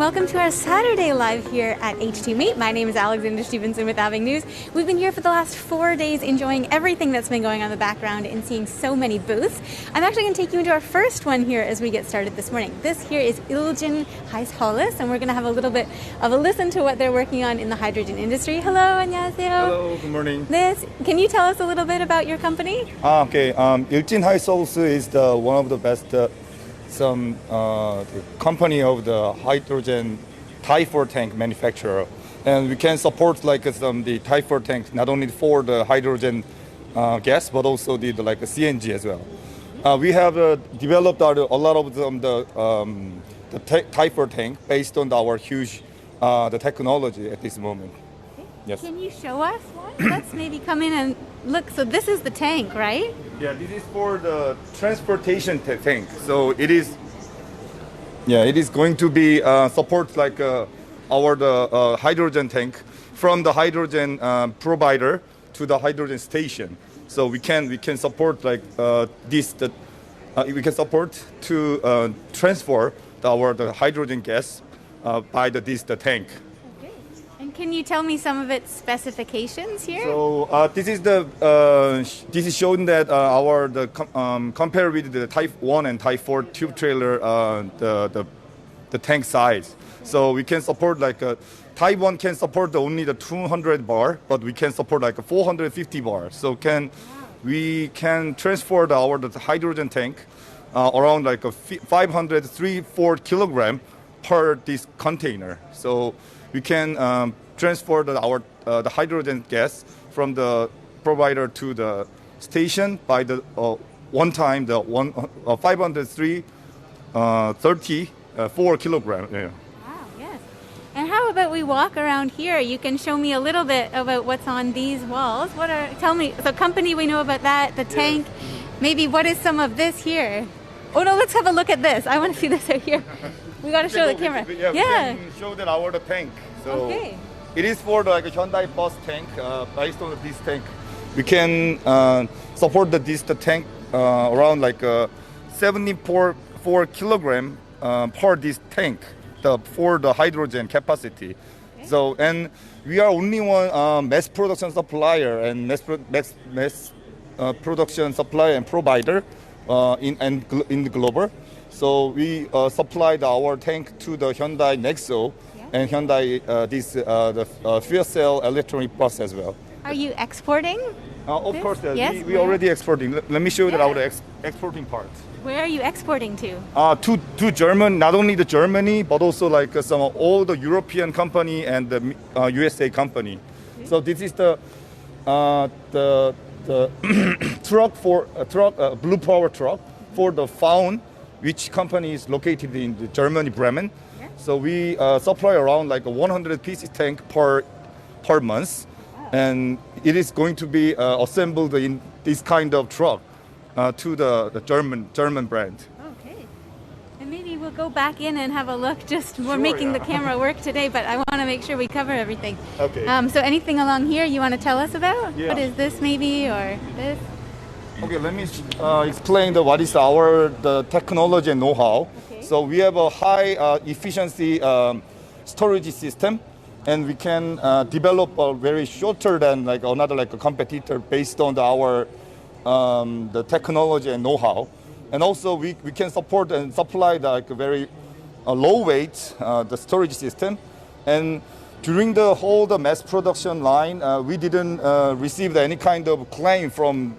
welcome to our Saturday Live here at HT Meet. My name is Alexander Stevenson with Aving News. We've been here for the last 4 days enjoying everything that's been going on in the background and seeing so many booths. I'm actually going to take you into our first one here as we get started this morning. This here is Ilgin Hysolus, and we're going to have a little bit of a listen to what they're working on in the hydrogen industry. Hello, 안녕하세요. Hello, good morning. Can you tell us a little bit about your company? Okay, Ilgin Hysolus is one of the best the company of the hydrogen Day4 tank manufacturer, and we can support the Day4 tanks not only for the hydrogen gas but also the CNG as well. We have developed a lot of the Day4 tank based on our huge the technology at this moment. Yes. Can you show us one? Let's maybe come in and look. So this is the tank, right? Yeah, this is for the transportation tank. So it is going to be support our hydrogen tank from the hydrogen provider to the hydrogen station. So we can support we can support to transfer the hydrogen gas by the tank. Can you tell me some of its specifications here? So this is showing that compared with the Type 1 and Type 4 tube trailer, the tank size. So we can support Type 1 can support only the 200 bar, but we can support 450 bar. So we can transfer the hydrogen tank around 503-4 kilogram per this container. So we can transfer the hydrogen gas from the provider to the station by the one time 503-4 kilogram. Yeah. Wow, yes. And how about we walk around here? You can show me a little bit about what's on these walls. Tell me, the company, we know about that, the tank. Maybe what is some of this here? Oh no, let's have a look at this. I want to see this out here. We got to show the camera. Yeah. We can show that the tank. So okay. It is for the Hyundai bus tank. Based on this tank, we can support the tank around 74 kilogram per this tank for the hydrogen capacity. Okay. So and we are only one mass production supplier and mass production supplier and provider in the global. So we supplied our tank to the Hyundai Nexo and Hyundai the fuel cell electronic bus as well. Are you exporting? Of course, yes. We already exporting. Let me show you our exporting part. Where are you exporting to? To Germany, not only the Germany, but also all the European company and the USA company. Okay. So this is the blue power truck for the Faun, which company is located in the Germany, Bremen. Yeah. So we supply around 100 pieces tank per month. Wow. And it is going to be assembled in this kind of truck to the German brand. Okay. And maybe we'll go back in and have a look. We're making the camera work today, but I want to make sure we cover everything. Okay. So anything along here you want to tell us about? Yeah. What is this maybe, or this? Okay, let me explain what is the technology and know-how. Okay. So we have a high efficiency storage system, and we can develop a very shorter than another competitor based on our the technology and know-how. And also we can support and supply very low weight the storage system. And during the whole mass production line, we didn't receive any kind of claim from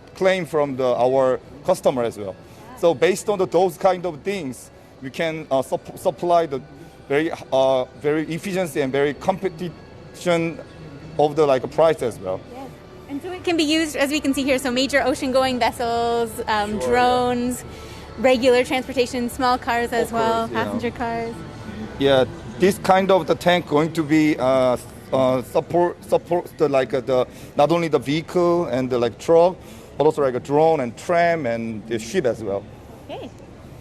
our customer as well. So based on those kind of things, we can supply the very efficiency and very competition of the price as well. Yes. And so it can be used, as we can see here, so major ocean-going vessels, drones, regular transportation, small cars as well, passenger cars. Yeah. This kind of the tank going to be support not only the vehicle and the truck, but also a drone and tram and the ship as well. Okay,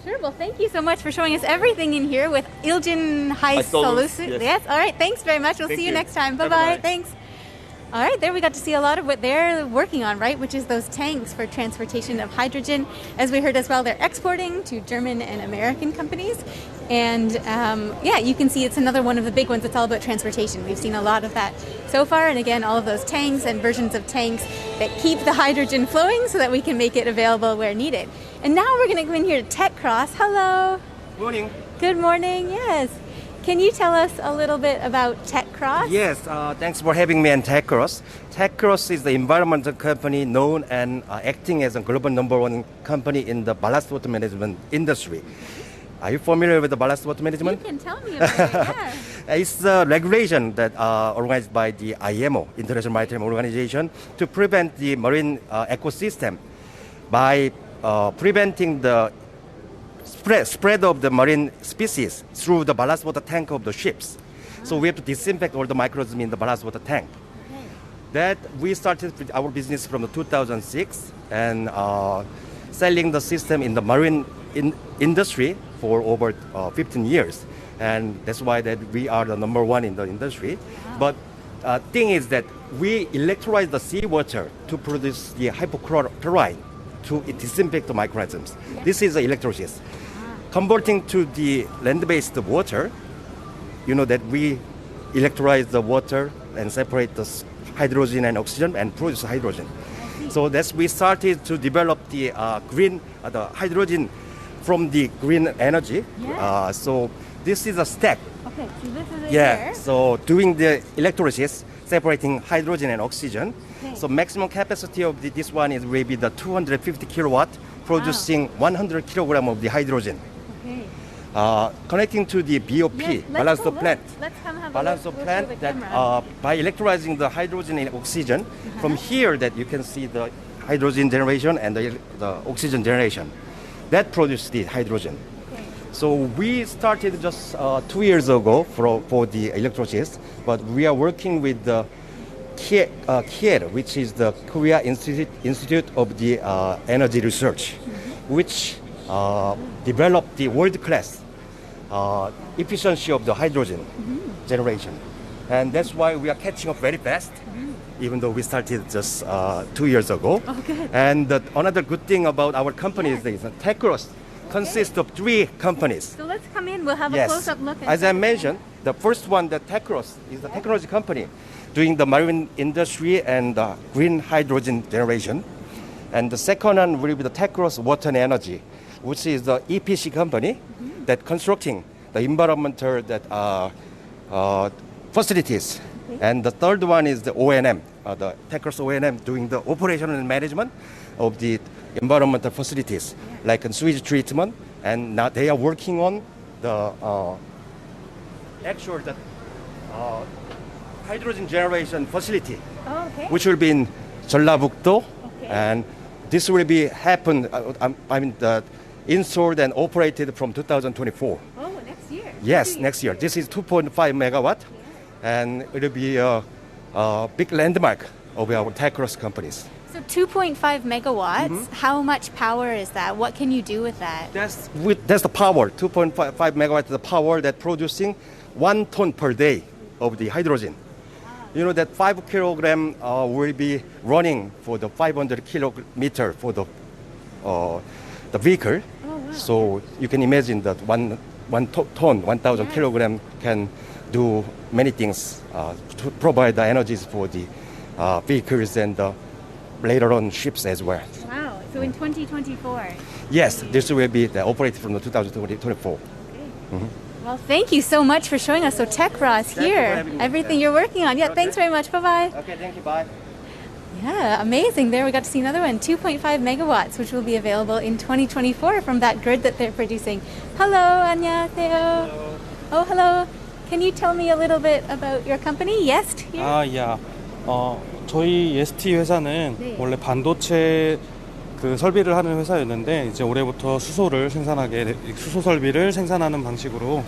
sure. Well, thank you so much for showing us everything in here with Ilgin Hysolus. Yes. All right. Thanks very much. We'll see you next time. Bye bye. Thanks. All right, there we got to see a lot of what they're working on, right? Which is those tanks for transportation of hydrogen. As we heard as well, they're exporting to German and American companies. And yeah, you can see it's another one of the big ones. It's all about transportation. We've seen a lot of that so far. And again, all of those tanks and versions of tanks that keep the hydrogen flowing so that we can make it available where needed. And now we're going to go in here to Tech Cross. Hello. Morning. Good morning. Yes. Can you tell us a little bit about Tech Cross? Yes, thanks for having me on TechCross. TechCross is the environmental company known and acting as a global #1 company in the ballast water management industry. Are you familiar with the ballast water management? You can tell me about it, yeah. It's a regulation that organized by the IMO, International Maritime Organization, to prevent the marine ecosystem by preventing the spread of the marine species through the ballast water tank of the ships. So we have to disinfect all the microorganisms in the ballast water tank. That we started with our business from the 2006 and selling the system in the marine industry for over 15 years. And that's why that we are the #1 in the industry. But thing is that we electrolyze the seawater to produce the hypochlorite to disinfect the microorganisms. This is the electrolysis. Converting to the land-based water, you know that we electrolyze the water and separate the hydrogen and oxygen and produce hydrogen. So that's we started to develop the green, the hydrogen from the green energy. Yeah. So this is a step. Okay, so this is it Yeah. here. So doing the electrolysis, separating hydrogen and oxygen. Okay. So maximum capacity of this one is will be the 250 kilowatt, producing 100 kilogram of the hydrogen. Okay. Connecting to the BOP, Yes, balance go of look. plant. Let's come have a Balance look. of We'll plant show the that camera. by electrolyzing the hydrogen and oxygen, from here that you can see the hydrogen generation and the oxygen generation. That produces the hydrogen. Okay. So we started just 2 years ago for the electrolysis, but we are working with the KIER, which is the Korea Institute of the Energy Research, which developed the world-class efficiency of the hydrogen generation. And that's why we are catching up very fast, even though we started just 2 years ago. Okay. And another good thing about our company is that TechCross consists of 3 companies. So let's come in. We'll have a Yes. close-up look. As I mentioned, the first one, the TechCross, is a technology company doing the marine industry and green hydrogen generation. And the second one will be the TechCross Water and Energy, which is the EPC company that constructing the environmental facilities. And the third one is the O&M, the TechCross O&M doing the operation and management of the environmental facilities, like sewage treatment. And now they are working on the actual hydrogen generation facility, Oh, okay. which will be in Jeollabuk-do, Okay. and this will be installed and operated from 2024. Oh, next year. Yes, next year. This is 2.5 megawatt, and it will be a big landmark of our TechCross companies. So 2.5 megawatts. How much power is that? What can you do with that? That's the power. 2.5 megawatt, the power that producing 1 ton per day of the hydrogen. You know that 5 kilogram will be running for the 500 kilometer for the vehicle. Oh, wow. So you can imagine that one ton, 1,000 kilogram can do many things to provide the energies for the vehicles and later on ships as well. Wow. So in 2024. Yes, this will be operated from the 2024. Okay. Well, thank you so much for showing us. So TechCross Thank you for here, having me. everything you're working on. Yeah, Okay. thanks very much. Bye-bye. Okay, thank you. Bye. Yeah, amazing. There we got to see another one, 2.5 megawatts, which will be available in 2024 from that grid that they're producing. Hello, 안녕하세요. Hello. Oh, hello. Can you tell me a little bit about your company? Yes, here. 야. 저희 예스티 회사는 네. 원래 반도체 그 설비를 하는 회사였는데 이제 올해부터 수소 설비를 생산하는 방식으로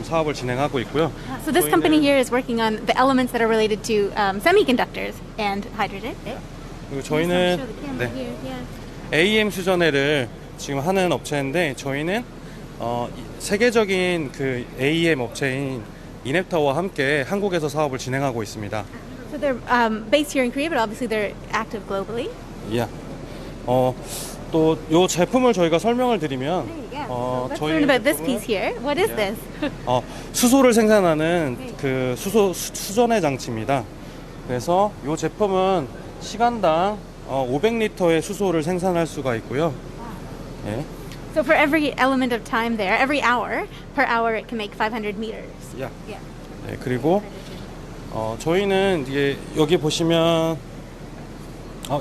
사업을 진행하고 있고요. So this company here is working on the elements that are related to semiconductors and hydrogen. 네. 그리고 Show 저희는 the camera 네, here. Yeah. AEM 수전해를 지금 하는 업체인데 저희는 세계적인 그 AEM 업체인 이넵타와 함께 한국에서 사업을 진행하고 있습니다. So they're based here in Korea, but obviously they're active globally. Yeah. 또 요 제품을 저희가 설명을 드리면 So let's learn about this piece here. What is this? 수소를 생산하는 그 수전의 장치입니다. 그래서 요 제품은 시간당 500리터의 수소를 생산할 수가 있고요. 예. So for every element of time there, every hour, per hour it can make 500 meters. 야. Yeah. 네, 그리고 저희는 이게 여기 보시면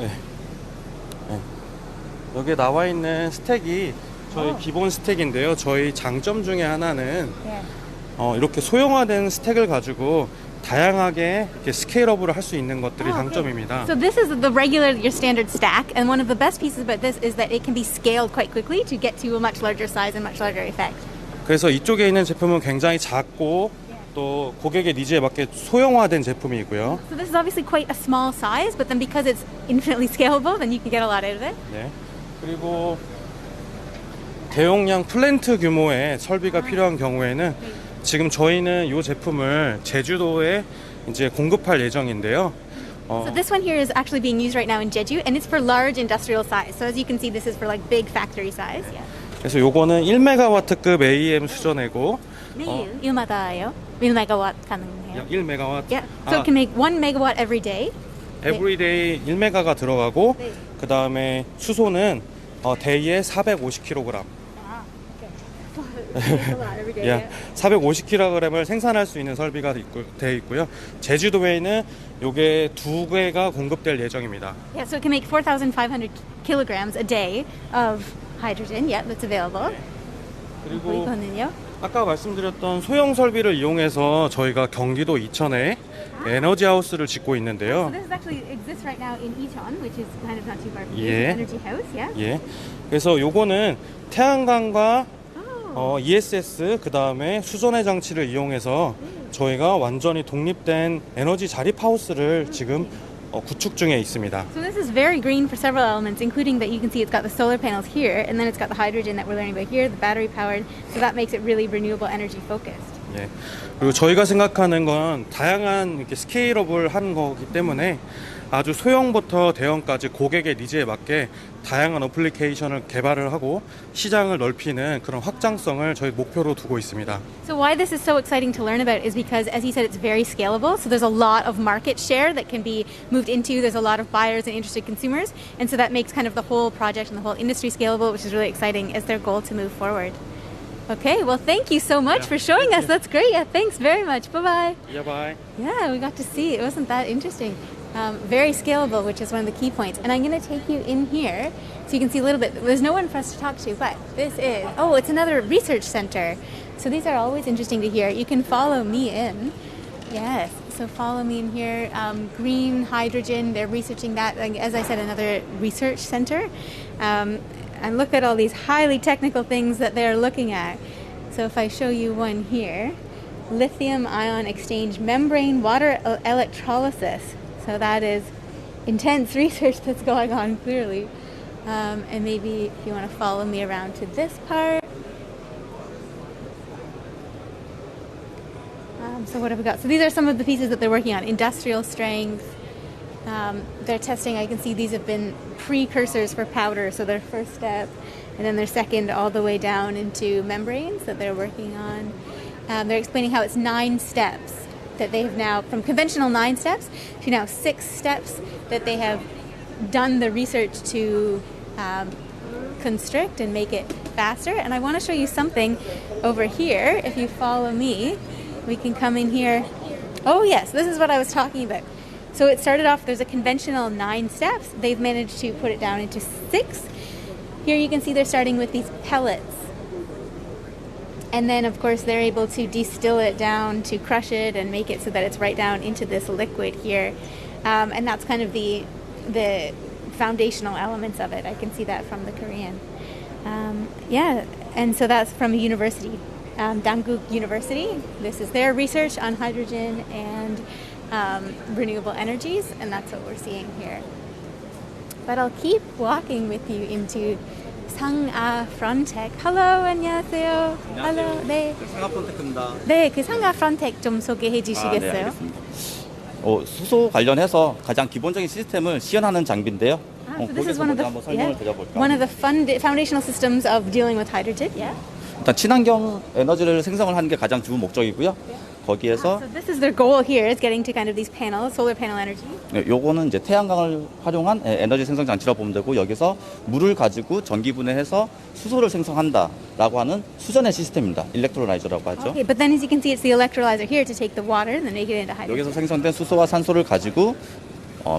예. 네. 여기에 나와 있는 스택이 저희 기본 스택인데요. 저희 장점 중에 하나는 이렇게 소형화된 스택을 가지고 다양하게 이렇게 스케일업을 할 수 있는 것들이 장점입니다. So this is the regular, your standard stack, and one of the best pieces about this is that it can be scaled quite quickly to get to a much larger size and much larger effect. 그래서 이쪽에 있는 제품은 굉장히 작고 또 고객의 니즈에 맞게 소형화된 제품이고요. So this is obviously quite a small size, but then because it's infinitely scalable, then you can get a lot out of it. 네. 그리고 대용량 플랜트 규모의 설비가 필요한 경우에는 지금 저희는 이 제품을 제주도에 이제 공급할 예정인데요. So this one here is actually being used right now in Jeju, and it's for large industrial size. So as you can see, this is for like big factory size. Yeah. 그래서 요거는 1메가와트급 AEM 수전이고 매일 1마다요? 1메가와트 가능해요? 1메가와트. Yeah. So it can make 1 megawatt every day. 에브리데이 1메가가 들어가고 그다음에 수소는 데이에 450kg. 예, 450kg을 생산할 수 있는 설비가 되어 있고요. 제주도에는 요게 2개가 공급될 예정입니다. Yeah, so it can make 4,500 kilograms a day of hydrogen. Yeah, that's available. 그리고 이거는요? 아까 말씀드렸던 소형 설비를 이용해서 저희가 경기도 이천에 에너지 하우스를 짓고 있는데요. So this actually exists right now in Icheon, which is kind of not too far from here. 예. Energy house, yeah. 예. 그래서 요거는 태양광과 ESS 그다음에 수전의 장치를 이용해서 저희가 완전히 독립된 에너지 자립 하우스를 지금 구축 중에 있습니다. So this is very green for several elements, including that you can see it's got the solar panels here, and then it's got the hydrogen that we're learning about here, the battery powered. So that makes it really renewable energy focused. 예. 그리고 저희가 생각하는 건 다양한 이렇게 스케일업을 하는 거기 때문에 아주 소형부터 대형까지 고객의 니즈에 맞게 다양한 어플리케이션을 개발을 하고 시장을 넓히는 그런 확장성을 저희 목표로 두고 있습니다. So why this is so exciting to learn about is because, as you said, it's very scalable. So there's a lot of market share that can be moved into. There's a lot of buyers and interested consumers. And so that makes kind of the whole project and the whole industry scalable, which is really exciting as their goal to move forward. Okay, well, thank you so much for showing us. That's great. Yeah, thanks very much. Bye-bye. Yeah, bye. Yeah, we got to see. It wasn't that interesting. Very scalable, which is one of the key points. And I'm going to take you in here so you can see a little bit. There's no one for us to talk to, but this is, it's another research center. So these are always interesting to hear. You can follow me in. Yes, so follow me in here. Green hydrogen, they're researching that. As I said, another research center. And look at all these highly technical things that they're looking at. So if I show you one here, lithium ion exchange membrane water electrolysis. So that is intense research that's going on, clearly. And maybe if you want to follow me around to this part. So what have we got? So these are some of the pieces that they're working on. Industrial strength. They're testing, I can see these have been precursors for powder. So their first step, and then their second all the way down into membranes that they're working on. They're explaining how it's 9 steps that they have now, from conventional 9 steps to now 6 steps that they have done the research to constrict and make it faster. And I want to show you something over here. If you follow me, we can come in here. Oh yes, this is what I was talking about. So it started off, there's a conventional 9 steps. They've managed to put it down into 6. Here you can see they're starting with these pellets. And then, of course, they're able to distill it down to crush it and make it so that it's right down into this liquid here. And that's kind of the foundational elements of it. I can see that from the Korean. Yeah, and so that's from a university, Dangguk University. This is their research on hydrogen and renewable energies, and that's what we're seeing here. But I'll keep walking with you into 상아 프론텍. Hello, 안녕하세요. Hello, 네. 상아 프론텍입니다. 네, 그 상아 프론텍 좀 소개해 주시겠어요? 네, 알겠습니다. 수소 관련해서 가장 기본적인 시스템을 시연하는 장비인데요. So this is one of the 한번 설명을 드려볼까요? one of the foundational systems of dealing with hydrogen. Yeah. 일단 친환경 에너지를 생성을 하는 게 가장 주 목적이고요. 거기에서 So this is their goal here is getting to kind of these panels, solar panel energy. 요거는 이제 태양광을 활용한 에너지 생성 장치라고 보면 되고 여기서 물을 가지고 전기 분해해서 수소를 생성한다라고 하는 수전의 시스템입니다. 일렉트로라이저라고 하죠. Okay, but then as you can see, it's the electrolyzer here to take the water and then make it into hydrogen. 여기서 생성된 수소와 산소를 가지고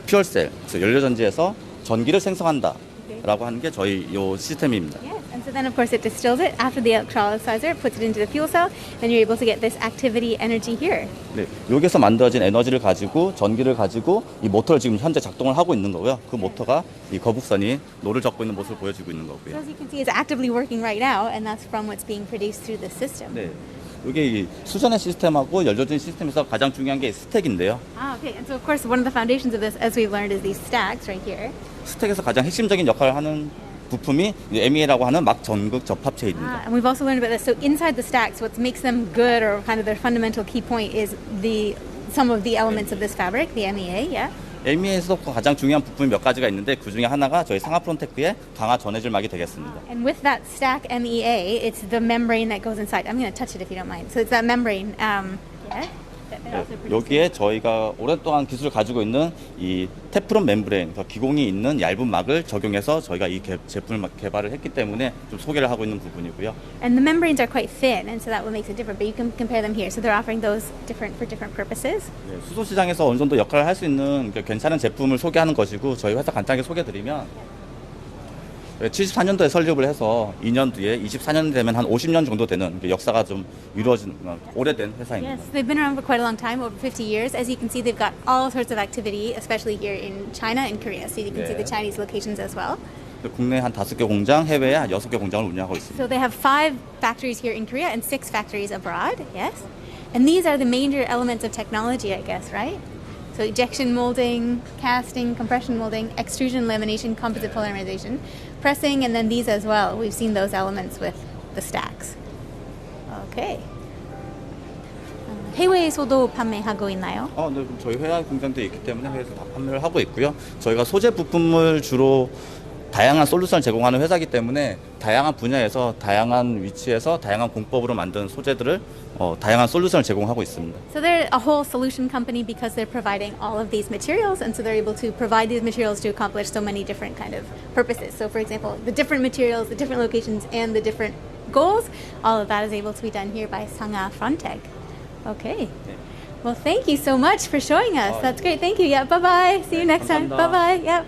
퓨얼셀, 그래서 연료전지에서 전기를 생성한다라고 하는 게 저희 요 시스템입니다. Yes, and so then of course it distills it after the electrolyzer, puts it into the fuel cell, then you're able to get this activity energy here. 네, 여기서 만들어진 에너지를 가지고 전기를 가지고 이 모터를 지금 현재 작동을 하고 있는 거고요. 그 모터가 이 거북선이 노를 젓고 있는 모습을 보여주고 있는 So 거고요. as you can see, it's actively working right now, and that's from what's being produced through this system. 네, 이게 이 수전의 시스템하고 연료전 시스템에서 가장 중요한 게 스택인데요. Okay, and so of course one of the foundations of this, as we've learned, is these stacks right here. 스택에서 가장 핵심적인 역할을 하는 부품이 MEA라고 하는 막 전극 접합체입니다. And we've also learned about this. So inside the stacks, what makes them good, or kind of their fundamental key point, is some of the elements of this fabric, the MEA. Yeah. MEA에서 가장 중요한 부품이 몇 가지가 있는데 그 중에 하나가 저희 상하 프론테크의 강화 전해질막이 되겠습니다. And with that stack MEA, it's the membrane that goes inside. I'm going to touch it if you don't mind. So it's that membrane. Yeah. 여기에 저희가 오랫동안 기술을 가지고 있는 이 테프론 멤브레인, 그러니까 기공이 있는 얇은 막을 적용해서 저희가 이 제품을 개발을 했기 때문에 좀 소개를 하고 있는 부분이고요. And the membranes are quite thin, and so that what makes it different. But you can compare them here. So they're offering those for different purposes. 네, 수소 시장에서 어느 정도 역할을 할 수 있는 괜찮은 제품을 소개하는 것이고 저희 회사 간단하게 소개드리면 74년도에 설립을 해서 2년 뒤에 24년 되면 한 50년 정도 되는 역사가 좀 이루어진 오래된 회사입니다. Yes, they've been around for quite a long time, over 50 years. As you can see, they've got all sorts of activity, especially here in China and Korea. So you can see the Chinese locations as well. 국내 한 5개 공장, 해외에 한 6개 공장을 운영하고 있습니다. So they have 5 factories here in Korea and 6 factories abroad. Yes, and these are the major elements of technology, I guess, right? So injection molding, casting, compression molding, extrusion, lamination, composite polymerization, pressing, and then these as well. We've seen those elements with the stacks. Okay. 해외에서도 판매하고 있나요? 네, 저희 회사 공장도 있기 때문에 해외에서 다 판매를 하고 있고요. 저희가 소재 부품을 주로 다양한 솔루션을 제공하는 회사이기 때문에 다양한 분야에서 다양한 위치에서 다양한 공법으로 만든 소재들을 다양한 솔루션을 제공하고 있습니다. So they're a whole solution company because they're providing all of these materials, and so they're able to provide these materials to accomplish so many different kind of purposes. So for example, the different materials, the different locations, and the different goals, all of that is able to be done here by Sangha Frontech. Okay. Well, thank you so much for showing us. That's great. Thank you. Yeah, bye-bye. See you next time. Bye-bye. Yep.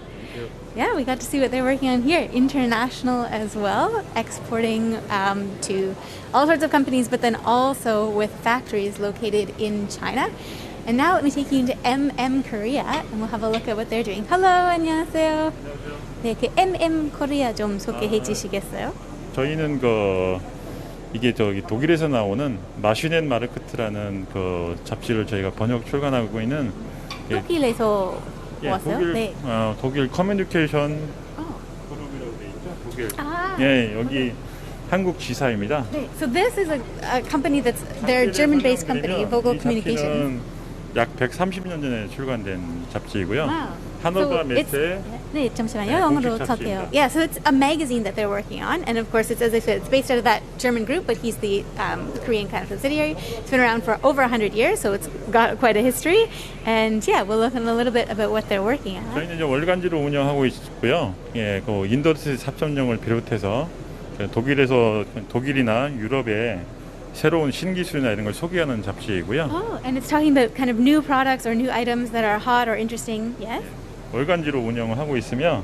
Yeah, we got to see what they're working on here. International as well, exporting to all sorts of companies, but then also with factories located in China. And now let me take you into MM Korea, and we'll have a look at what they're doing. Hello, 안녕하세요. 네, 그 MM Korea 좀 소개해 주시겠어요? 저희는 이게 독일에서 나오는 마슈넨 마르크트라는 잡지를 저희가 번역 출간하고 있는 독일에서 왔어요? 네. 독일 커뮤니케이션 그룹이라고 돼 있죠. 독일. 예, 여기 한국 지사입니다. 네. So this is a company that's they're a German-based company, Vogel Communications. 약 130년 전에 출간된 잡지이고요. Wow. 한어바 So 매체. 네, 잠시만요. 영어로 할게요. Yeah, so it's a magazine that they're working on, and of course, it's as I said, it's based out of that German group, but he's the Korean kind of subsidiary. It's been around for over 100 years, so it's got quite a history. And yeah, we'll look in a little bit about what they're working on. 저희는 이제 월간지로 운영하고 있고요. 예, 인더스트리 4.0을 비롯해서 독일이나 유럽의 새로운 신기술이나 이런 걸 소개하는 잡지이고요. Oh, and it's talking about kind of new products or new items that are hot or interesting. Yes. 월간지로 운영을 하고 있으며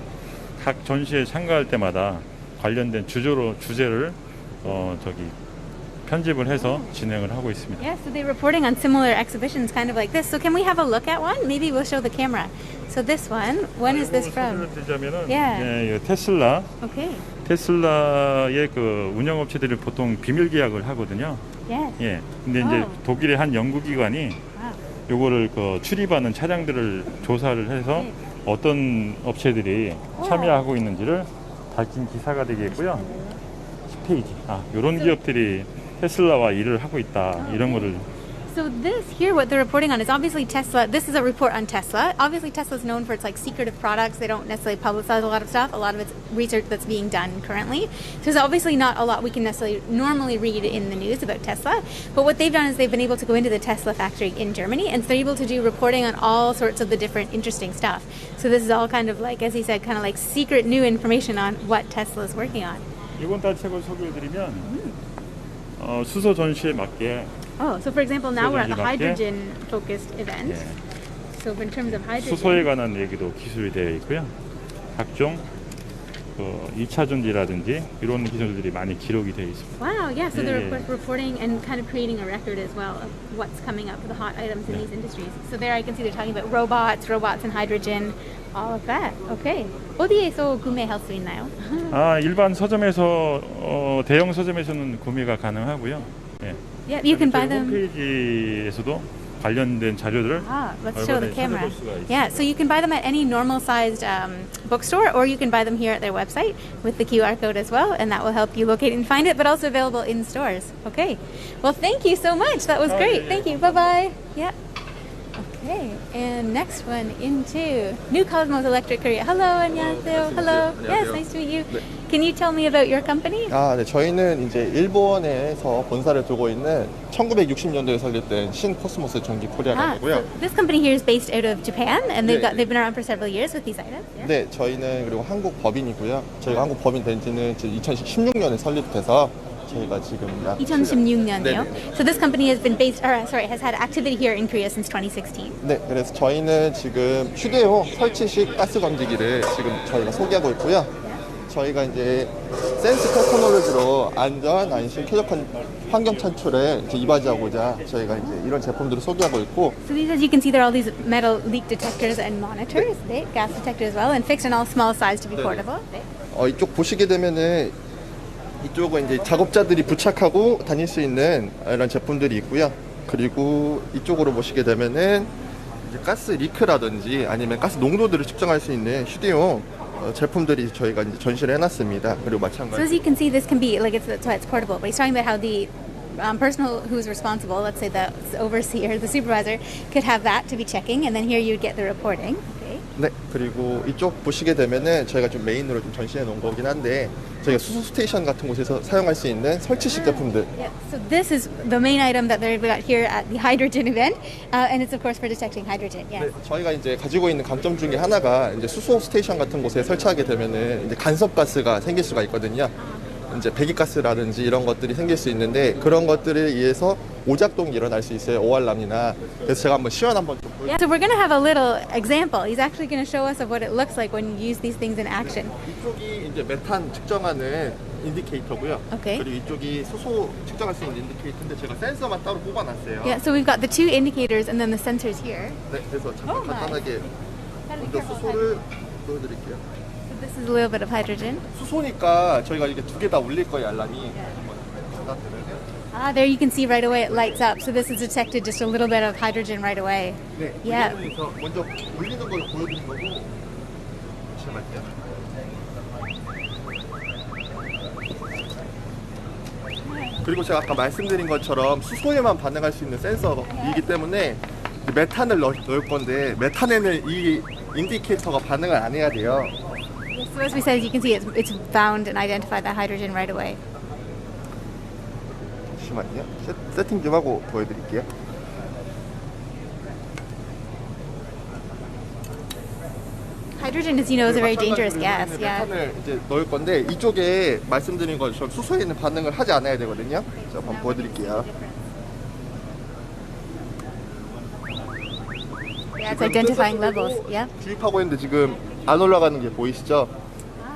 각 전시에 참가할 때마다 관련된 주제를 편집을 해서 진행을 하고 있습니다. Yeah, so they're reporting on similar exhibitions, kind of like this. So can we have a look at one? Maybe we'll show the camera. So this one, when is this from? 예, 테슬라. Okay. 테슬라의 운영업체들이 보통 비밀 계약을 하거든요. Yes. 예. 근데 이제 독일의 한 연구기관이 요거를 출입하는 차량들을 조사를 해서 어떤 업체들이 참여하고 있는지를 밝힌 기사가 되겠고요. 10페이지. 이런 기업들이 테슬라와 일을 하고 있다. 이런 거를 So this here, what they're reporting on is obviously Tesla. This is a report on Tesla. Obviously, Tesla's known for its like secretive products. They don't necessarily publicize a lot of stuff. A lot of it's research that's being done currently. So there's obviously not a lot we can necessarily normally read in the news about Tesla. But what they've done is they've been able to go into the Tesla factory in Germany, and so they're able to do reporting on all sorts of the different interesting stuff. So this is all kind of like, as he said, kind of like secret new information on what Tesla is working on. 이번 달 책을 소개해드리면 수소 전시에 맞게. Oh, so for example, now we're at the 소전지 맞게. hydrogen-focused event. 예, So in terms of hydrogen, 수소에 관한 얘기도 기술이 되어 있고요. 각종 2차 전지라든지 이런 기술들이 많이 기록이 되어 있습니다. wow, yeah. So they're Yeah. reporting and kind of creating a record as well of what's coming up, the hot items in these industries. So there, I can see they're talking about robots and hydrogen, all of that. Okay. 어디에서 구매할 수 있나요? 일반 서점에서 대형 서점에서는 구매가 가능하고요. 예. Yeah, you can buy 저희 them. 홈페이지에서도 관련된 자료들을 Let's show the 얼마든지 camera. 찾아볼 수가 있습니다. Yeah, so you can buy them at any normal-sized bookstore, or you can buy them here at their website with the QR code as well, and that will help you locate and find it, but also available in stores. Okay. Well, thank you so much. That was great. Thank you. Bye-bye. Yeah. Okay, and next one into New Cosmos Electric Korea. Hello, 안녕하세요. Hello. Yes, nice to meet you. Can you tell me about your company? 네, 저희는 이제 일본에서 본사를 두고 있는 1960년도에 설립된 신코스모스 전기 So 코리아라고요. this company here is based out of Japan, and 네, they've been around for several years with these items. Yeah. 네, 저희는 그리고 한국 법인이고요. 저희가 한국 법인 된 지는 2016년에 설립돼서 저희가 지금 약 2016년이요. 네네. So this company has been has had activity here in Korea since 2016. 네, 그래서 저희는 지금 휴대용 설치식 가스 건지기를 지금 저희가 소개하고 있고요. 저희가 이제 센스 테크놀로지로 안전, 안심, 쾌적한 환경 창출에 이제 이바지하고자 저희가 이제 이런 제품들을 소개하고 있고. So these, as you can see, there are all these metal leak detectors and monitors, 네, gas detector as well, and fixed and all small size to be portable. 네. 이쪽 보시게 되면은 이쪽은 이제 작업자들이 부착하고 다닐 수 있는 이런 제품들이 있고요. 그리고 이쪽으로 보시게 되면은 이제 가스 리크라든지 아니면 가스 농도들을 측정할 수 있는 휴대용 제품들이 저희가 이제 전시를 해놨습니다. 그리고 So 마찬가지. as you can see, this can be like that's why it's portable. But he's talking about how the person who's responsible, let's say the overseer, the supervisor, could have that to be checking, and then here you'd get the reporting. Okay. 네, 그리고 이쪽 보시게 되면은 저희가 좀 메인으로 좀 전시해 놓은 거긴 한데 저희가 수소 스테이션 같은 곳에서 사용할 수 있는 설치식 제품들. Yeah. So this is the main item that they've got here at the hydrogen event, and it's of course for detecting hydrogen. Yes. 네, 저희가 이제 가지고 있는 강점 중에 하나가 이제 수소 스테이션 같은 곳에 설치하게 되면은 이제 간섭 가스가 생길 수가 있거든요. 이제 배기가스라든지 이런 것들이 생길 수 있는데 그런 것들에 의해서 오작동이 일어날 수 있어요. 오알람이나. 그래서 제가 한번 시연 한번 좀 Yeah. So we're going to have a little example. He's actually going to show us of what it looks like when you use these things in action. 이쪽이 이제 메탄 측정하는 인디케이터고요. 오케이. 그리고 이쪽이 수소 측정할 수 있는 인디케이터인데 제가 센서만 따로 뽑아놨어요. Yeah. So we've got the two indicators and then the sensors here. 네, 그래서 잠깐 Oh, nice. 간단하게 Gotta be 먼저 careful. 수소를 보여드릴게요. So this is a little bit of hydrogen. 수소니까 저희가 이게 두 개 다 울릴 거예요, 알람이. 한번 받아드려요. There you can see right away it lights up. So this has detected just a little bit of hydrogen right away. 네, Yeah. 그래서 먼저 울리는 걸 보여드린 거고. 잠시만요. 그리고 제가 아까 말씀드린 것처럼 수소에만 반응할 수 있는 센서이기 때문에 메탄을 넣을 건데 메탄에는 이 인디케이터가 반응을 안 해야 돼요. Yes, so as we said, as you can see, it's found and identified that hydrogen right away. 잠시만요. 세팅 좀 하고 보여드릴게요. Hydrogen, as you know, is a very dangerous gas. Yeah. 메탄을 이제 넣을 건데 이쪽에 말씀드린 것처럼 수소에는 반응을 하지 않아야 되거든요. 자, 한번 보여드릴게요. Yeah, it's identifying levels. Yeah. 주입하고 있는데 지금 안 올라가는 게 보이시죠?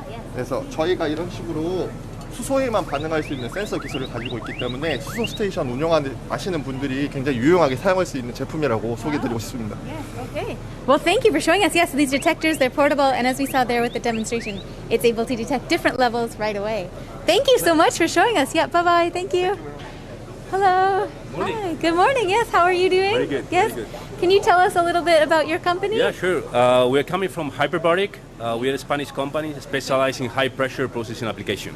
Yes. 그래서 저희가 이런 식으로 수소에만 반응할 수 있는 센서 기술을 가지고 있기 때문에 수소 스테이션 운영하시는 분들이 굉장히 유용하게 사용할 수 있는 제품이라고 소개드리고 싶습니다. Yes. Okay. Well, thank you for showing us. Yes, so these detectors, they're portable, and as we saw there with the demonstration, it's able to detect different levels right away. Thank you so much for showing us. Yeah. Bye bye. Thank you. Hello. Hi. Good morning. Yes. How are you doing? Very good, Yes. very good. Can you tell us a little bit about your company? Yeah, sure. We're coming from Hyperbaric. We are a Spanish company specializing in high pressure processing application.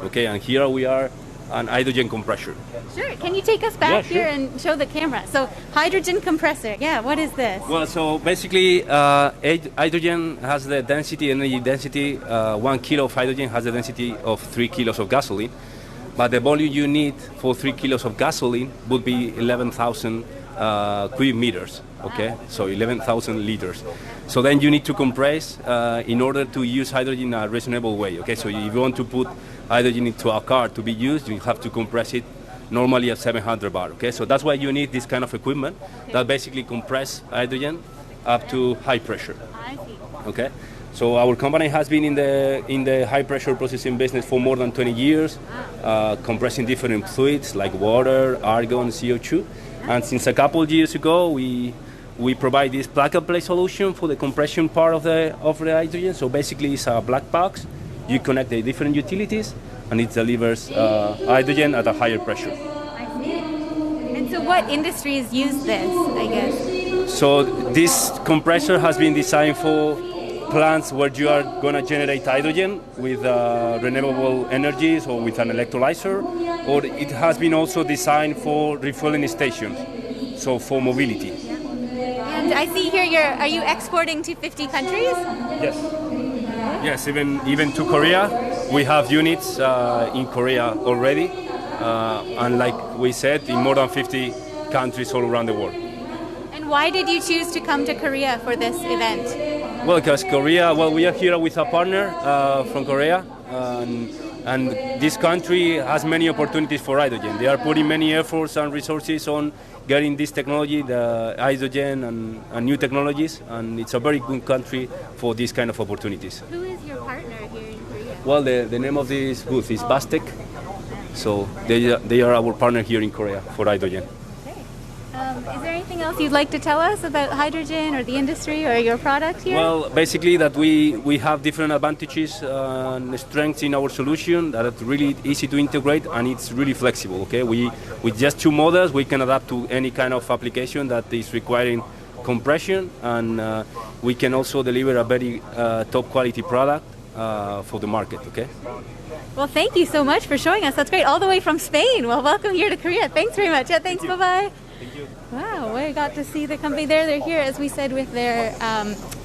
Okay, and here we are an hydrogen compressor. Sure. Can you take us back Yeah, here sure. and show the camera? So hydrogen compressor. Yeah. What is this? Well, so basically, hydrogen has the density, energy density. 1 kilo of hydrogen has the density of 3 kilos of gasoline. But the volume you need for 3 kilos of gasoline would be 11,000 cubic meters. Okay, so 11,000 liters. So then you need to compress in order to use hydrogen in a reasonable way. Okay, so if you want to put hydrogen into a car to be used, you have to compress it normally at 700 bar. Okay, so that's why you need this kind of equipment that basically compress hydrogen up to high pressure. I see. Okay, so our company has been in the high pressure processing business for more than 20 years, compressing different fluids like water, argon, CO2. And since a couple of years ago, we provide this plug and play solution for the compression part of the hydrogen. So basically, it's a black box. You connect the different utilities, and it delivers hydrogen at a higher pressure. I see. And so, what industries use this? I guess. So this compressor has been designed for plants where you are going to generate hydrogen with renewable energies or with an electrolyzer, or it has been also designed for refueling stations, so for mobility. And I see here are you exporting to 50 countries? Yes. Yes, even to Korea. We have units in Korea already, and like we said, in more than 50 countries all around the world. And why did you choose to come to Korea for this event? Well, because Korea, we are here with a partner from Korea, and this country has many opportunities for hydrogen. They are putting many efforts and resources on getting this technology, the hydrogen and new technologies, and it's a very good country for these kind of opportunities. Who is your partner here in Korea? Well, the name of this booth is Bastec, so they are our partner here in Korea for hydrogen. Is there anything else you'd like to tell us about hydrogen or the industry or your product here? Well, basically that we have different advantages and strengths in our solution that are really easy to integrate, and it's really flexible. Okay, with just 2 models we can adapt to any kind of application that is requiring compression, and we can also deliver a very top quality product for the market. Okay. Well, thank you so much for showing us. That's great. All the way from Spain. Well, welcome here to Korea. Thanks very much. Yeah, thanks. Bye-bye. Thank you. Wow, we got to see the company there. They're here, as we said, with their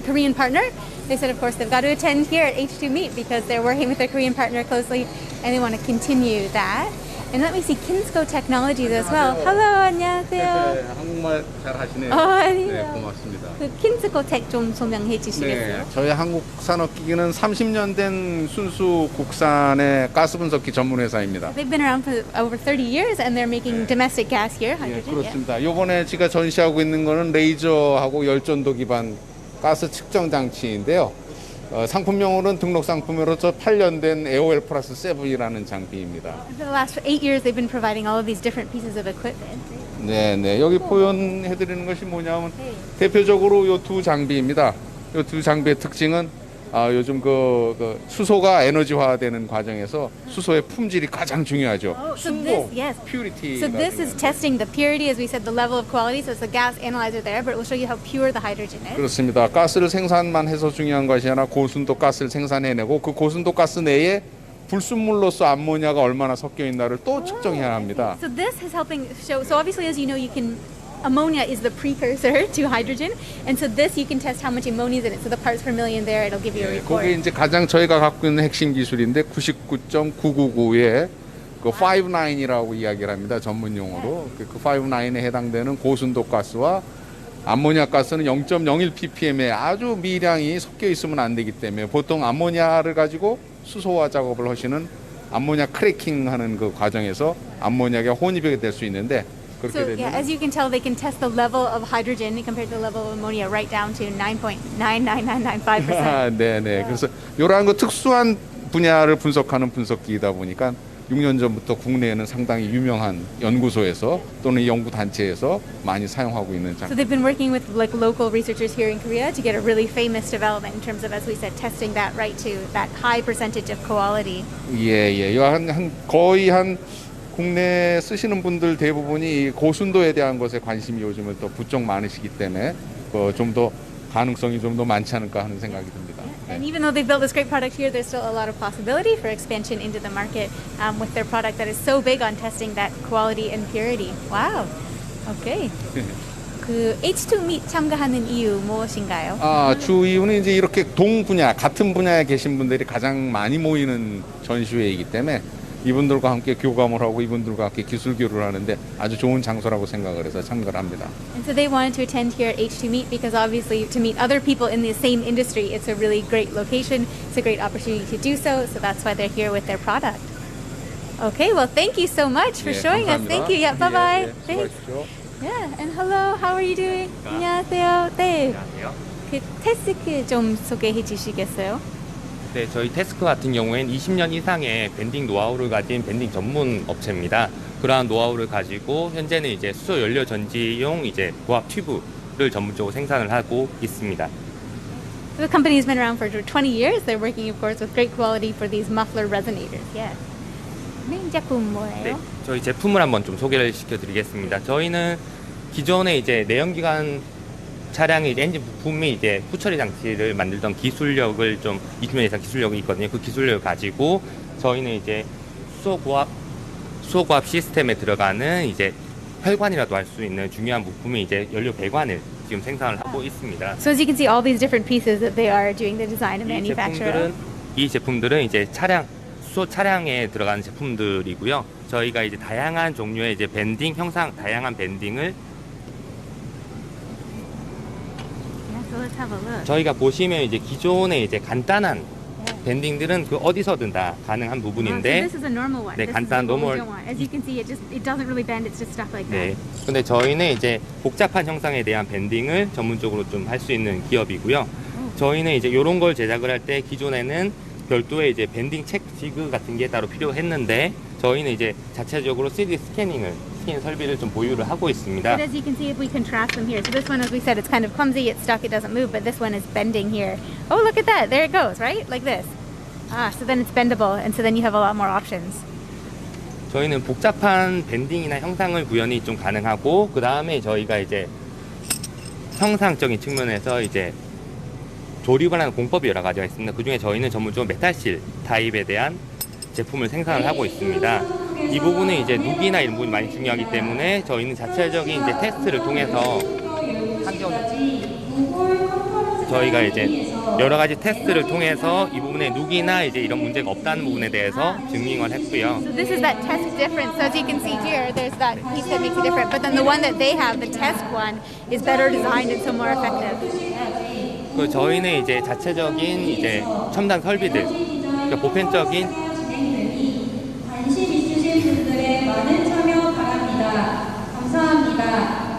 Korean partner. They said, of course, they've got to attend here at H2 Meet because they're working with their Korean partner closely and they want to continue that. And let me see, Kinsco Technologies as well. Hello, 안녕하세요. 한국말 잘 하시네요. 아니에요. 네, 고맙습니다. 그 킨스코 텍 좀 소명해 주시겠어요? 네, 저희 한국산업기기는 30년 된 순수 국산의 가스 분석기 전문 회사입니다. They've been around for over 30 years and they're making domestic gas here, 예, hydrogen. 그렇습니다. 이번에 제가 전시하고 있는 거는 레이저하고 열전도 기반 가스 측정 장치인데요. 상품명으로는 등록 상품으로 저 8년 된 AOL 플러스 7이라는 장비입니다. For the last 8 years, they've been providing all of these different pieces of equipment. 네, 네. 여기 표현해드리는 것이 뭐냐면 대표적으로 이 2 장비입니다. 이 2 장비의 특징은 요즘 그 수소가 에너지화되는 과정에서 수소의 품질이 가장 중요하죠. 순도, purity. So this is testing the purity, as we said, the level of quality. So it's a gas analyzer there, but it will show you how pure the hydrogen is. 그렇습니다. 가스를 생산만 해서 중요한 것이 아니라 고순도 가스를 생산해내고 그 고순도 가스 내에 불순물로서 암모니아가 얼마나 섞여 있나를 또 측정해야 합니다. So this is helping show. So obviously, as you know, ammonia is the precursor to hydrogen, and so this you can test how much ammonia is in it. So the parts per million there, it'll give you a report. 그게 이제 가장 저희가 갖고 있는 핵심 기술인데 99.999의 그 59이라고 이야기를 합니다. 전문 용어로. 그 59에 해당되는 고순도 가스와 암모니아 가스는 0.01 ppm에 아주 미량이 섞여 있으면 안 되기 때문에 보통 암모니아를 가지고 수소화 작업을 하시는 암모니아 크래킹하는 그 과정에서 암모니아가 혼입이 될 수 있는데 So yeah, as you can tell, they can test the level of hydrogen compared to the level of ammonia right down to 9.99995%. 네네. 그래서 이러한 거 특수한 분야를 분석하는 분석기이다 보니까 6년 전부터 국내에는 상당히 유명한 연구소에서 또는 연구 단체에서 많이 사용하고 있는 장비. So they've been working with like local researchers here in Korea to get a really famous development in terms of, as we said, testing that right to that high percentage of quality. 예. 거의 국내 쓰시는 분들 대부분이 고순도에 대한 것에 관심이 요즘은 또 부쩍 많으시기 때문에 좀 더 가능성이 좀 더 많지 않을까 하는 생각이 듭니다. And even though they've built this great product here, there's still a lot of possibility for expansion into the market with their product that is so big on testing that quality and purity. Wow. Okay. 그 H2 Meet 참가하는 이유 무엇인가요? 주 이유는 이제 이렇게 동 분야, 같은 분야에 계신 분들이 가장 많이 모이는 전시회이기 때문에 이분들과 함께 교감을 하고 이분들과 함께 기술 교류를 하는데 아주 좋은 장소라고 생각을 해서 참가를 합니다. And so they wanted to attend here at H2 Meet because obviously to meet other people in the same industry, it's a really great location. It's a great opportunity to do so. So that's why they're here with their product. Okay, well, thank you so much for showing us. Thank you. Yeah, bye-bye. Thanks. Yeah, and hello, how are you doing? 안녕하세요. 네. 안녕하세요. 그 테스크 좀 소개해 주시겠어요? 네, 저희 테스크 같은 경우에는 20년 이상의 밴딩 노하우를 가진 밴딩 전문 업체입니다. 그러한 노하우를 가지고 현재는 이제 수소 연료 전지용 이제 고압 튜브를 전문적으로 생산을 하고 있습니다. The company has been around for 20 years. They're working, of course, with great quality for these muffler resonators. Yeah. 네, 제품 뭐예요? 네, 저희 제품을 한번 좀 소개를 시켜드리겠습니다. 저희는 기존에 이제 내연기관 차량의 이제 엔진 부품이 이제 후처리 장치를 만들던 기술력을 좀 20년 이상 기술력이 있거든요. 그 기술력을 가지고 저희는 이제 수소고압 시스템에 들어가는 이제 혈관이라도 할 수 있는 중요한 부품이 이제 연료 배관을 지금 생산을 하고 있습니다. So as you can see, all these different pieces that they are doing the design and manufacture. 이 제품들은 이제 수소 차량에 들어가는 제품들이고요. 저희가 이제 다양한 종류의 이제 밴딩 형상, 다양한 밴딩을 Let's have a look. 저희가 보시면 이제 기존의 이제 간단한 밴딩들은 그 어디서든 다 가능한 부분인데, So this is a normal one. 네, This 간단한 is what we 노멀. don't want. As you can see, it doesn't really bend. It's just stuck like 네. that. 근데 저희는 이제 복잡한 형상에 대한 밴딩을 전문적으로 좀 할 수 있는 기업이고요. 저희는 이제 이런 걸 제작을 할 때 기존에는 별도의 이제 밴딩 책 지그 같은 게 따로 필요했는데 저희는 이제 자체적으로 3D 스캔 설비를 좀 보유를 하고 있습니다. But as you can see, if we contrast them here, so this one, as we said, it's kind of clumsy, it's stuck, it doesn't move, but this one is bending here. Oh, look at that. There it goes, right? Like this. So then it's bendable, and so then you have a lot more options. 저희는 복잡한 밴딩이나 형상을 구현이 좀 가능하고, 그 다음에 저희가 이제 형상적인 측면에서 이제 조립을 하는 공법이 여러 가지가 있습니다. 그 중에 저희는 전문적으로 메탈실 타입에 대한 제품을 생산을 하고 있습니다. 이 부분은 이제 누기나 이런 부분이 많이 중요하기 때문에 저희는 자체적인 이제 테스트를 통해서 저희가 이제 여러 가지 테스트를 통해서 이 부분에 누기나 이제 이런 문제가 없다는 부분에 대해서 증명을 했고요. So this is that test difference. So as you can see here, there's that piece that makes it different, but then the one that they have, the test one, is better designed and so more effective. 그 저희는 이제 자체적인 이제 첨단 설비들, 그러니까 보편적인 관심 있으신 분들의 많은 참여 바랍니다. 감사합니다.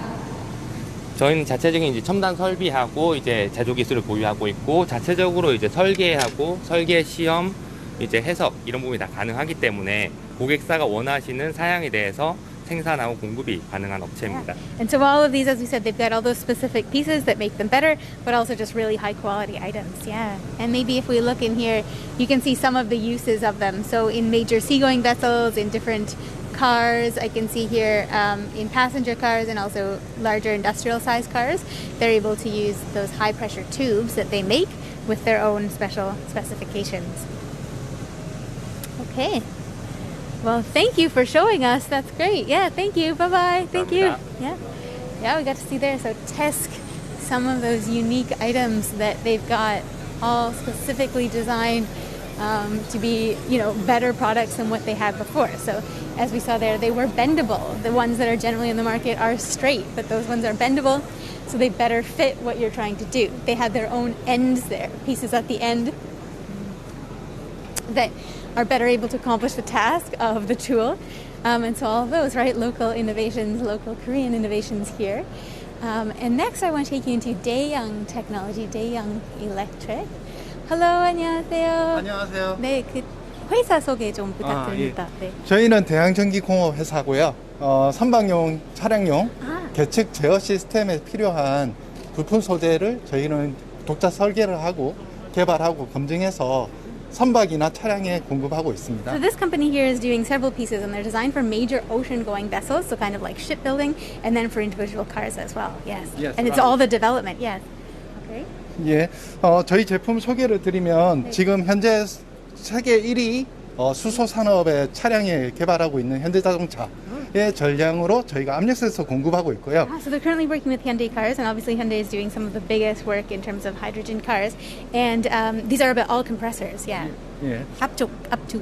저희는 자체적인 이제 첨단 설비하고 이제 제조 기술을 보유하고 있고 자체적으로 이제 설계하고 설계 시험 이제 해석 이런 부분이 다 가능하기 때문에 고객사가 원하시는 사양에 대해서 생산하고 공급이 가능한 업체입니다. And so all of these, as we said, they've got all those specific pieces that make them better, but also just really high quality items. Yeah. And maybe if we look in here, you can see some of the uses of them. So in major seagoing vessels, in different cars, I can see here in passenger cars and also larger industrial size cars, they're able to use those high pressure tubes that they make with their own special specifications. Okay. Well, thank you for showing us. That's great. Yeah, thank you. Bye-bye. Thank you. Yeah, we got to see there. So Tesk, some of those unique items that they've got all specifically designed to be, better products than what they had before. So as we saw there, they were bendable. The ones that are generally in the market are straight, but those ones are bendable, so they better fit what you're trying to do. They had their own ends there, pieces at the end that are better able to accomplish the task of the tool. And so all of those, right? Local innovations, local Korean innovations here. And next I want to take you into Daeyoung Technology, Daeyoung Electric. Hello, 안녕하세요. 안녕하세요. 네, 그 회사 소개 좀 부탁드립니다. 네. 저희는 대양전기공업 회사고요. 선박용 차량용 계측 제어 시스템에 필요한 부품 소재를 저희는 독자 설계를 하고 개발하고 검증해서 선박이나 차량에 공급하고 있습니다. So this company here is doing several pieces, and they're designed for major ocean-going vessels, so kind of like shipbuilding, and then for individual cars as well. Yes. Yes. And it's all the development. Yes. Okay. 예, 저희 제품 소개를 드리면 지금 현재 세계 1위 수소 산업의 차량에 개발하고 있는 현대자동차의 전량으로 저희가 압력 센서 공급하고 있고요. So they're currently working with Hyundai cars, and obviously Hyundai is doing some of the biggest work in terms of hydrogen cars. And these are about all compressors, yeah. 예. 앞쪽,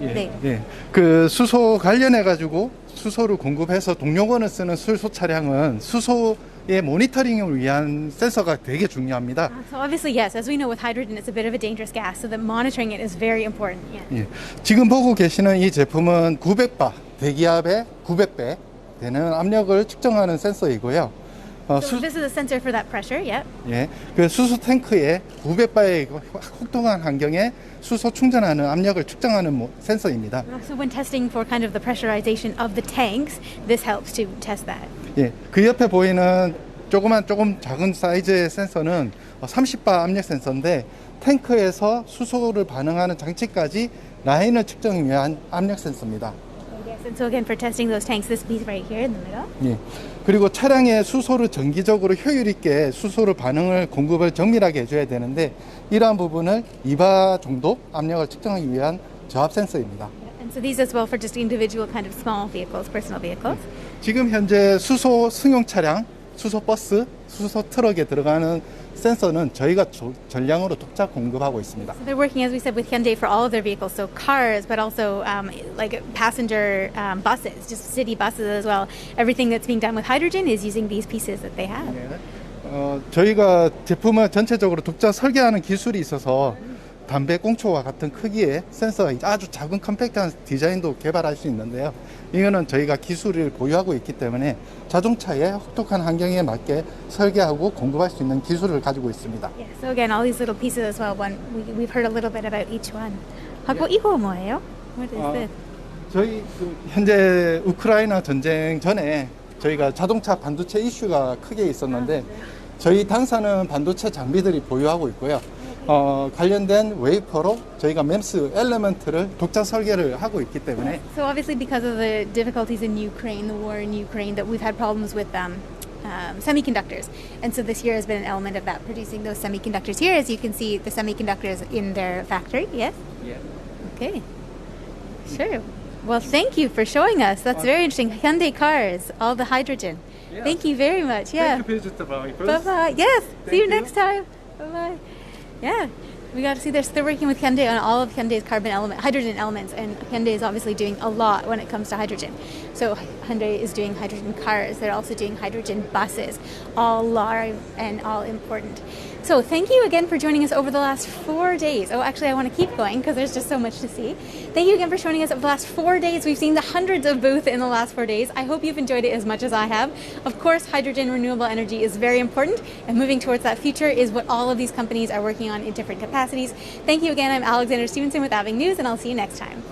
예, 네. 예. 그 수소 관련해 가지고 수소를 공급해서 동력원을 쓰는 수소 차량은 수소의 모니터링을 위한 센서가 되게 중요합니다. So obviously, yes, as we know with hydrogen, it's a bit of a dangerous gas, so that monitoring it is very important. Yeah. 예. 지금 보고 계시는 이 제품은 900바, 대기압의 900배 되는 압력을 측정하는 센서이고요. So this is a sensor for that pressure, yeah. 예, 그 수소 탱크에 900바의 혹독한 환경에 수소 충전하는 압력을 측정하는 센서입니다. So when testing for kind of the pressurization of the tanks, this helps to test that. 예, 그 옆에 보이는 조금 작은 사이즈의 센서는 30바 압력 센서인데 탱크에서 수소를 반응하는 장치까지 라인을 측정하기 위한 압력 센서입니다. Yes, and so again for testing those tanks, this piece right here in the middle. 예. 그리고 차량에 수소를 정기적으로 효율 있게 수소를 반응을 공급을 정밀하게 해줘야 되는데 이러한 부분을 2바 정도 압력을 측정하기 위한 저압 센서입니다. And so these as well for just individual kind of small vehicles, personal vehicles. 지금 현재 수소 승용 차량, 수소 버스, 수소 트럭에 들어가는 센서는 저희가 전량으로 독자 공급하고 있습니다. So they're working, as we said, with Hyundai for all of their vehicles, so cars, but also like passenger buses, just city buses as well. Everything that's being done with hydrogen is using these pieces that they have. 저희가 제품을 전체적으로 독자 설계하는 기술이 있어서 담배 꽁초와 같은 크기의 센서가 아주 작은 컴팩트한 디자인도 개발할 수 있는데요. 이거는 저희가 기술을 보유하고 있기 때문에 자동차의 혹독한 환경에 맞게 설계하고 공급할 수 있는 기술을 가지고 있습니다. Yeah, so again, all these little pieces as well. We've heard a little bit about each one. 하고 이거 뭐예요? What is this? 저희 현재 우크라이나 전쟁 전에 저희가 자동차 반도체 이슈가 크게 있었는데 저희 당사는 반도체 장비들이 보유하고 있고요. 관련된 웨이퍼로 저희가 MEMS 엘리먼트를 독자 설계를 하고 있기 때문에. So obviously because of the difficulties in Ukraine, the war in Ukraine, that we've had problems with semiconductors. And so this year has been an element of that, producing those semiconductors here. As you can see, the semiconductors in their factory, yes? Yeah. Okay. Sure. Well, thank you for showing us. That's very interesting. Hyundai cars, all the hydrogen. Yeah. Thank you very much. Yeah. Thank you, Bye-bye. Yes. See you next time. Bye-bye. Yeah, we got to see this. They're working with Hyundai on all of Hyundai's hydrogen elements, and Hyundai is obviously doing a lot when it comes to hydrogen. So Hyundai is doing hydrogen cars. They're also doing hydrogen buses, all large and all important. So thank you again for joining us over the last 4 days. Oh, actually, I want to keep going because there's just so much to see. Thank you again for joining us over the last 4 days. We've seen the hundreds of booths in the last 4 days. I hope you've enjoyed it as much as I have. Of course, hydrogen renewable energy is very important, and moving towards that future is what all of these companies are working on in different capacities. Thank you again. I'm Alexander Stevenson with Aving News, and I'll see you next time.